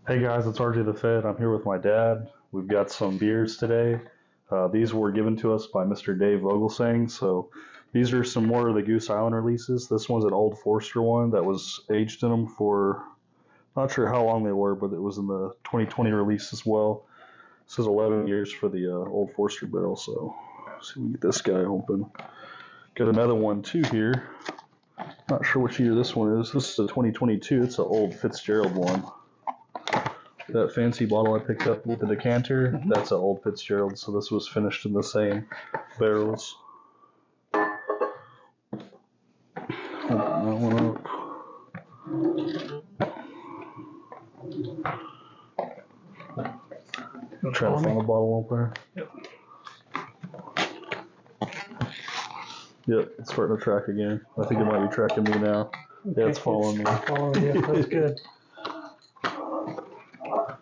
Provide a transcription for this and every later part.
Hey guys, it's RJ the Fed. I'm here with my dad. We've got some beers today. These were given to us by Mr. Dave Vogelsang. So these are some more of the Goose Island releases. This one's an Old Forester one that was aged in them for, not sure how long they were, but it was in the 2020 release as well. This is 11 years for the Old Forester barrel. So let's see if we can get this guy open. Got another one too here. Not sure which year this one is. This is a 2022. It's an old Fitzgerald one. That fancy bottle I picked up with the decanter, that's an old Fitzgerald, so this was finished in the same barrels. Open that one up. I'm trying to find the bottle opener. Yep, it's starting to track again. I think it might be tracking me now. Okay, yeah, it's following me. Following you, that's good.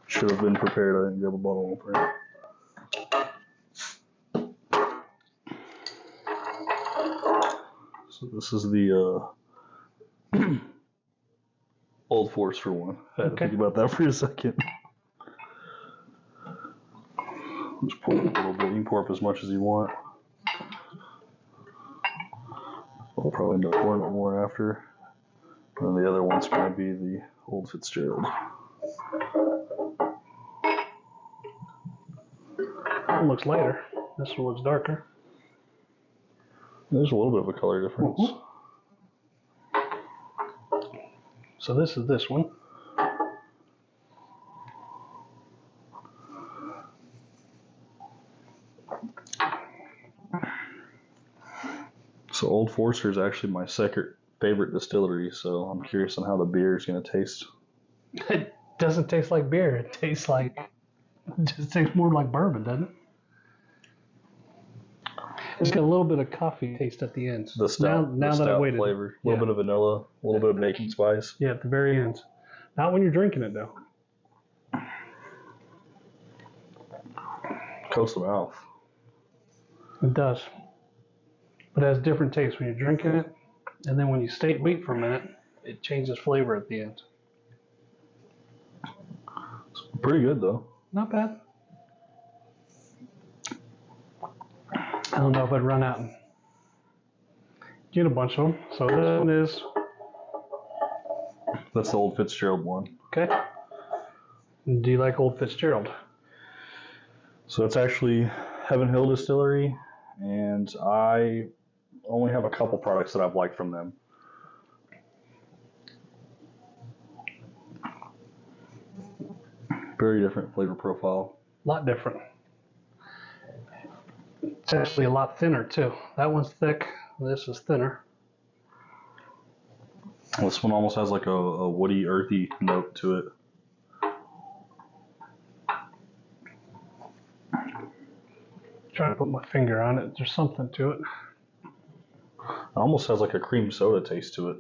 Should have been prepared. I didn't grab a bottle opener. So this is the Old Forester one. I had to think about that for a second. Just pour up a little bit. You can pour up as much as you want. I'll probably end up pouring it more after. And the other one's going to be the Old Fitzgerald. That one looks lighter. This one looks darker. There's a little bit of a color difference. So this is this one. So Old Forester is actually my second favorite distillery, so I'm curious on how the beer is going to taste. It doesn't taste like beer. It tastes more like bourbon, doesn't it? It's got a little bit of coffee taste at the end. The stout, now that I waited. Flavor. A little bit of vanilla, a little bit of baking spice. Yeah, at the very end. Not when you're drinking it, though. Coats the mouth. It does. But it has different taste when you're drinking it, and then when you wait for a minute, it changes flavor at the end. It's pretty good, though. Not bad. I don't know if I'd run out and get a bunch of them. So this one is... That's the Old Fitzgerald one. Okay. Do you like Old Fitzgerald? So it's actually Heaven Hill Distillery, and I only have a couple products that I've liked from them. Very different flavor profile. A lot different. It's actually a lot thinner too. That one's thick. This is thinner. This one almost has like a woody, earthy note to it. Trying to put my finger on it. There's something to it. It almost has like a cream soda taste to it.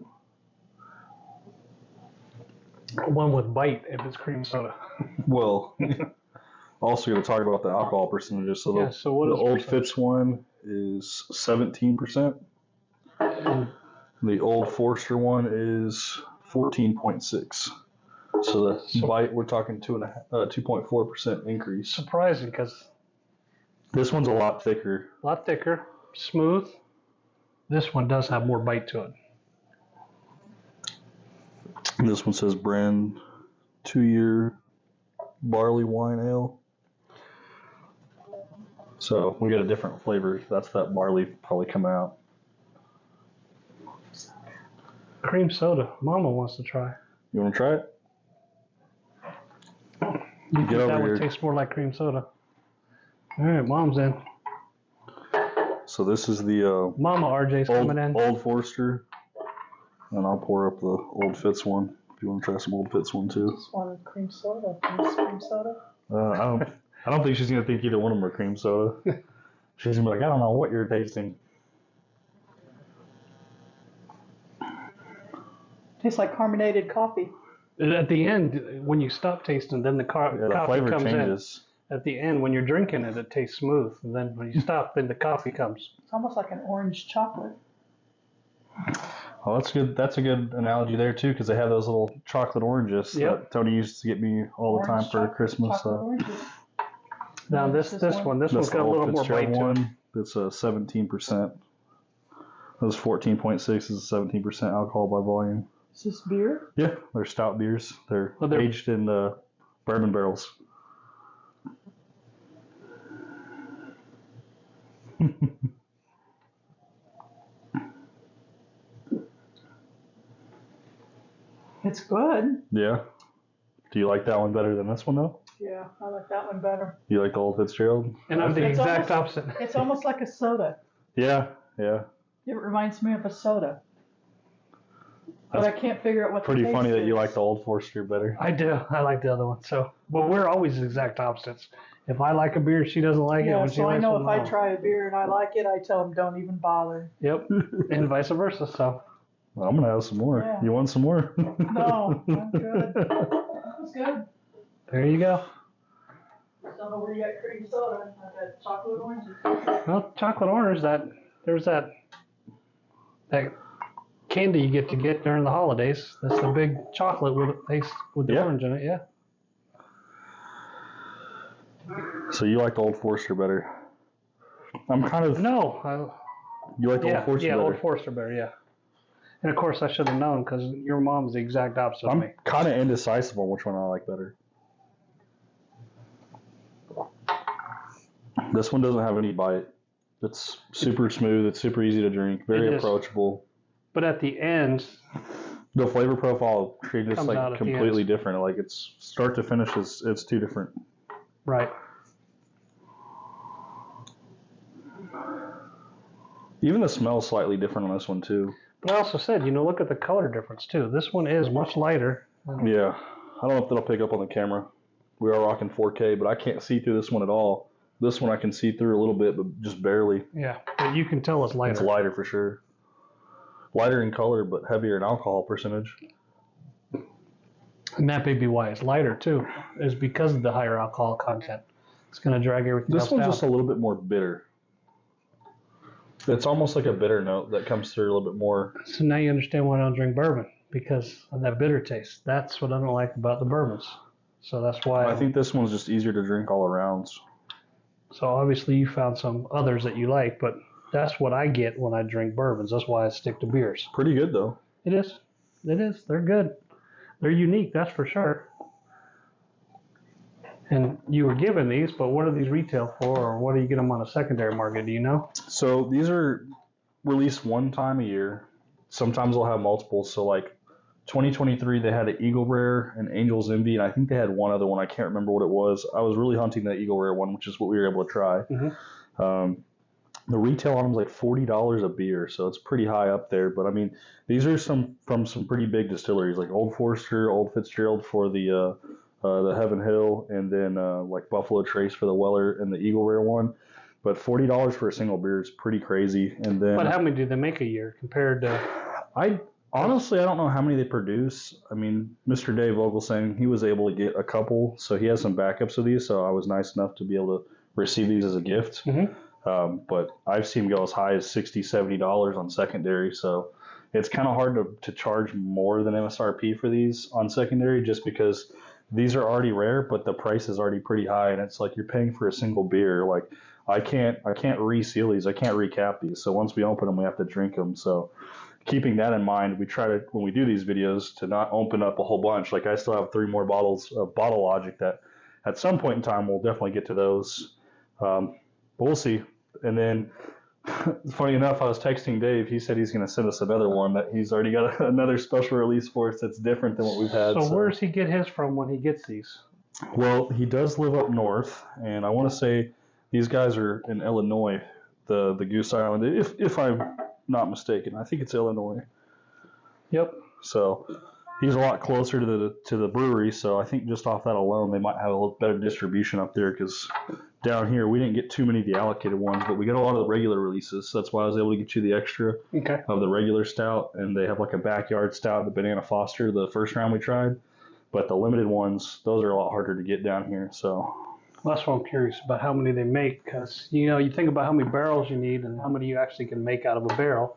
One with bite if it's cream soda. Well, also going to talk about the alcohol percentages. So yeah, the Old Fitz one is 17%. The Old Forester one is 14.6. So the bite, we're talking 2.4% increase. Surprising because this one's a lot thicker. A lot thicker, smooth. This one does have more bite to it. And this one says brand 2-year barley wine ale. So we got a different flavor. That's that barley probably come out. Cream soda. Mama wants to try. You want to try it? You think that one tastes more like cream soda? All right, Mom's in. So this is the Mama RJ's coming in. Old Forester, and I'll pour up the Old Fitz one. If you want to try some Old Fitz one too. Just wanted cream soda. Cream soda. I don't think she's gonna think either one of them are cream soda. She's gonna be like, I don't know what you're tasting. Tastes like carbonated coffee. At the end, when you stop tasting, then the coffee flavor comes changes. In. At the end, when you're drinking it, it tastes smooth. And then when you stop, then the coffee comes. It's almost like an orange chocolate. Oh, that's good. That's a good analogy there too, because they have those little chocolate oranges that Tony used to get me all the time for Christmas. Now this one's got a little more bite to it. It's a 17%. Those 14.6 is 17% alcohol by volume. Is this beer? Yeah, they're stout beers. They're aged in bourbon barrels. It's good. Yeah. Do you like that one better than this one though? Yeah, I like that one better. You like the old Fitzgerald? And I'm the exact opposite. It's almost like a soda. Yeah. It reminds me of a soda. But I can't figure out what the Pretty taste funny that is. you like the Old Forester better. I do. I like the other one. So, but we're always exact opposites. If I like a beer, she doesn't like it. Yeah, When she so I likes know one, if I no. try a beer and I like it, I tell them don't even bother. Yep, and vice versa. So Well, I'm gonna have some more. Yeah. You want some more? No, I'm good. That was good. there you go. Don't know where you got cream soda. I got chocolate oranges. Well, chocolate orange. There's that candy you get during the holidays. That's the big chocolate with the orange in it. Yeah. So you like the Old Forester better? I'm kind of. No. You like the Old Forester better? Old Forester better. Yeah. And of course, I should have known because your mom's the exact opposite of me. I'm kind of indecisive on which one I like better. This one doesn't have any bite. It's super smooth. It's super easy to drink. Very approachable. But at the end, the flavor profile is just comes out like at the completely end. different. Like it's start to finish. It's two different. Right. Even the smell is slightly different on this one too. But I also said, look at the color difference too. This one is much lighter. Yeah. I don't know if that'll pick up on the camera. We are rocking 4K, but I can't see through this one at all. This one I can see through a little bit, but just barely. Yeah, but you can tell it's lighter. It's lighter for sure. Lighter in color, but heavier in alcohol percentage. And that may be why it's lighter too, is because of the higher alcohol content. It's going to drag everything else This one's down. just a little bit more bitter. It's almost like a bitter note that comes through a little bit more. So now you understand why I don't drink bourbon, because of that bitter taste. That's what I don't like about the bourbons. So that's why. I think this one's just easier to drink all around. So obviously you found some others that you like, but that's what I get when I drink bourbons. That's why I stick to beers. Pretty good though. It is. They're good. They're unique, that's for sure. And you were given these, but what are these retail for, or what do you get them on a secondary market? Do you know? So these are released one time a year. Sometimes they'll have multiples. So like 2023, they had an Eagle Rare and Angel's Envy, and I think they had one other one. I can't remember what it was. I was really hunting the Eagle Rare one, which is what we were able to try. Mm-hmm. The retail on them is like $40 a beer, so it's pretty high up there. But I mean, these are from some pretty big distilleries, like Old Forester, Old Fitzgerald for the Heaven Hill, and then like Buffalo Trace for the Weller and the Eagle Rare one. But $40 for a single beer is pretty crazy. And then, But how many do they make a year compared to? Honestly, I don't know how many they produce. I mean, Mr. Dave Vogelsang, he was able to get a couple, so he has some backups of these. So I was nice enough to be able to receive these as a gift. Mm-hmm. But I've seen go as high as $60, $70 on secondary. So it's kind of hard to charge more than MSRP for these on secondary, just because these are already rare, but the price is already pretty high, and it's like you're paying for a single beer. Like I can't reseal these. I can't recap these. So once we open them, we have to drink them. So keeping that in mind, we try to, when we do these videos, to not open up a whole bunch. Like I still have 3 more bottles of Bottle Logic that at some point in time we'll definitely get to those. But we'll see. And then, funny enough, I was texting Dave. He said he's going to send us another one that he's already got another special release for us that's different than what we've had. So where does he get his from when he gets these? Well, he does live up north, and I want to say these guys are in Illinois, the Goose Island, if I'm not mistaken. I think it's Illinois. Yep. So he's a lot closer to the brewery, so I think just off that alone, they might have a little better distribution up there, because down here we didn't get too many of the allocated ones, but we got a lot of the regular releases. So that's why I was able to get you the extra of the regular stout, and they have like a backyard stout, the Banana Foster, the first round we tried. But the limited ones, those are a lot harder to get down here. So that's why I'm curious about how many they make, because you think about how many barrels you need and how many you actually can make out of a barrel.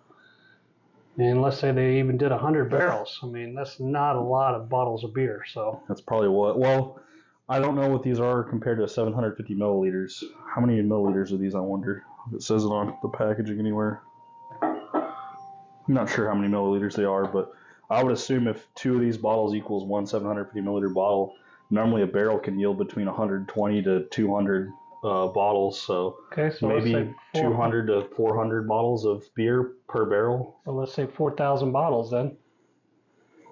And let's say they even did 100 barrels. I mean, that's not a lot of bottles of beer. So That's probably what. Well, I don't know what these are compared to 750 milliliters. How many milliliters are these? I wonder. If it says it on the packaging anywhere. I'm not sure how many milliliters they are, but I would assume if 2 of these bottles equals one 750 milliliter bottle, normally a barrel can yield between 120 to 200 bottles. So, okay, so maybe 200 to 400 bottles of beer per barrel. So let's say 4,000 bottles then.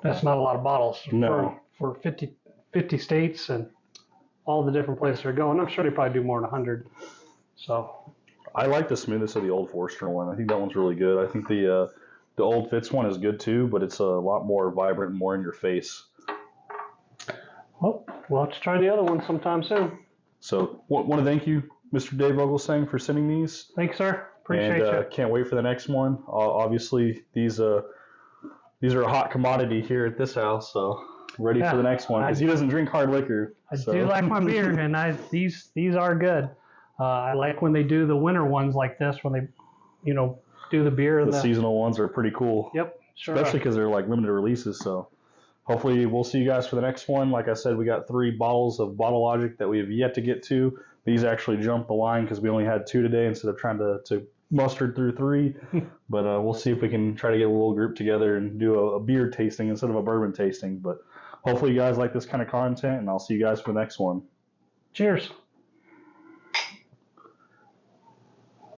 That's not a lot of bottles No. for 50 states and all the different places they're going. I'm sure they probably do more than 100. So I like the smoothness of the Old Forester one. I think that one's really good. I think the Old Fitz one is good too, but it's a lot more vibrant and more in your face. well, we'll have to try the other one sometime soon. So want to thank you, Mr. Dave Vogelsang, for sending these. Thanks, sir. Appreciate And you. can't wait for the next one. Obviously, these are a hot commodity here at this house, so ready for the next one. Because he doesn't drink hard liquor. I do like my beer, and these are good. I like when they do the winter ones like this, when they, do the beer. The seasonal ones are pretty cool. Yep, sure. Especially because they're like limited releases. So hopefully we'll see you guys for the next one. Like I said, we got 3 bottles of Bottle Logic that we have yet to get to. These actually jumped the line because we only had 2 today instead of trying to muster through 3. But we'll see if we can try to get a little group together and do a beer tasting instead of a bourbon tasting. But hopefully you guys like this kind of content, and I'll see you guys for the next one. Cheers.